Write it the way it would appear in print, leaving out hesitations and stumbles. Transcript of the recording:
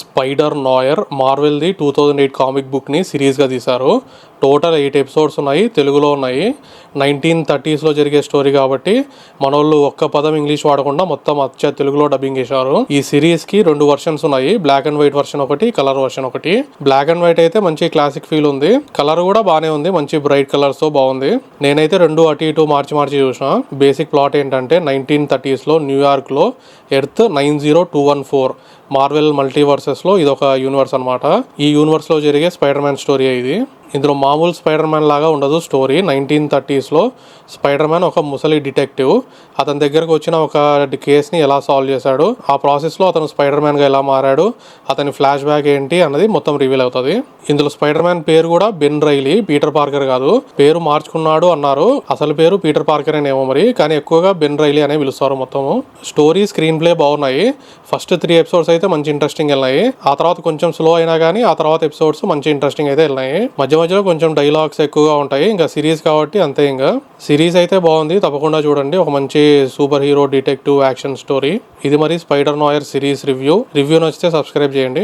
Spider Nair మార్వెల్ది 2008 comic బుక్ని సిరీస్గా తీశారు. Total 8 episodes ఉన్నాయి, తెలుగులో ఉన్నాయి. 1930s జరిగే స్టోరీ కాబట్టి మనోళ్ళు ఒక్క పదం ఇంగ్లీష్ వాడకుండా మొత్తం అచ్చ తెలుగులో డబ్బింగ్ చేశారు. ఈ సిరీస్కి 2 వర్షన్స్ ఉన్నాయి, బ్లాక్ అండ్ వైట్ వర్షన్ ఒకటి, కలర్ వర్షన్ ఒకటి. బ్లాక్ అండ్ వైట్ అయితే మంచి క్లాసిక్ ఫీల్ ఉంది, కలర్ కూడా బాగానే ఉంది, మంచి బ్రైట్ కలర్స్తో బాగుంది. నేనైతే 2 అటు ఇటు మార్చి చూసిన. బేసిక్ ప్లాట్ ఏంటంటే 1930s న్యూయార్క్లో ఎర్త్ 90214 మార్వెల్ మల్టీవర్సెస్లో ఇదొక యూనివర్స్ అనమాట. ఈ యూనివర్స్లో జరిగే స్పైడర్ మ్యాన్ స్టోరీ ఇది. ఇందులో మామూలు స్పైడర్ మ్యాన్ లాగా ఉండదు స్టోరీ. 1930s స్పైడర్ మ్యాన్ ఒక ముసలి డిటెక్టివ్, అతని దగ్గరకు వచ్చిన ఒక కేసుని ఎలా సాల్వ్ చేశాడు, ఆ ప్రాసెస్లో అతను స్పైడర్ మ్యాన్గా ఎలా మారాడు, అతని ఫ్లాష్ బ్యాక్ ఏంటి అన్నది మొత్తం రివీల్ అవుతుంది. ఇందులో స్పైడర్ మ్యాన్ పేరు కూడా బెన్ రైలీ, పీటర్ పార్కర్ కాదు. పేరు మార్చుకున్నాడు అన్నారు, అసలు పేరు పీటర్ పార్కర్ అనేమో మరి, కానీ ఎక్కువగా బెన్ రైలీ అనే పిలుస్తారు మొత్తము. స్టోరీ స్క్రీన్ ప్లే బాగున్నాయి. ఫస్ట్ 3 ఎపిసోడ్స్ అయితే మంచి ఇంట్రెస్టింగ్ వెళ్ళినాయి, ఆ తర్వాత కొంచెం స్లో అయినా కానీ ఆ తర్వాత ఎపిసోడ్స్ మంచి ఇంట్రెస్టింగ్ అయితే వెళ్ళినాయి. మధ్యలో కొంచెం డైలాగ్స్ ఎక్కువగా ఉంటాయి, ఇంకా సిరీస్ కాబట్టి అంతే. ఇంకా సిరీస్ అయితే బాగుంది, తప్పకుండా చూడండి. ఒక మంచి super hero detective action story ఇది. మరి స్పైడర్ నాయర్ సిరీస్ రివ్యూ నచ్చితే సబ్స్క్రైబ్ చేయండి.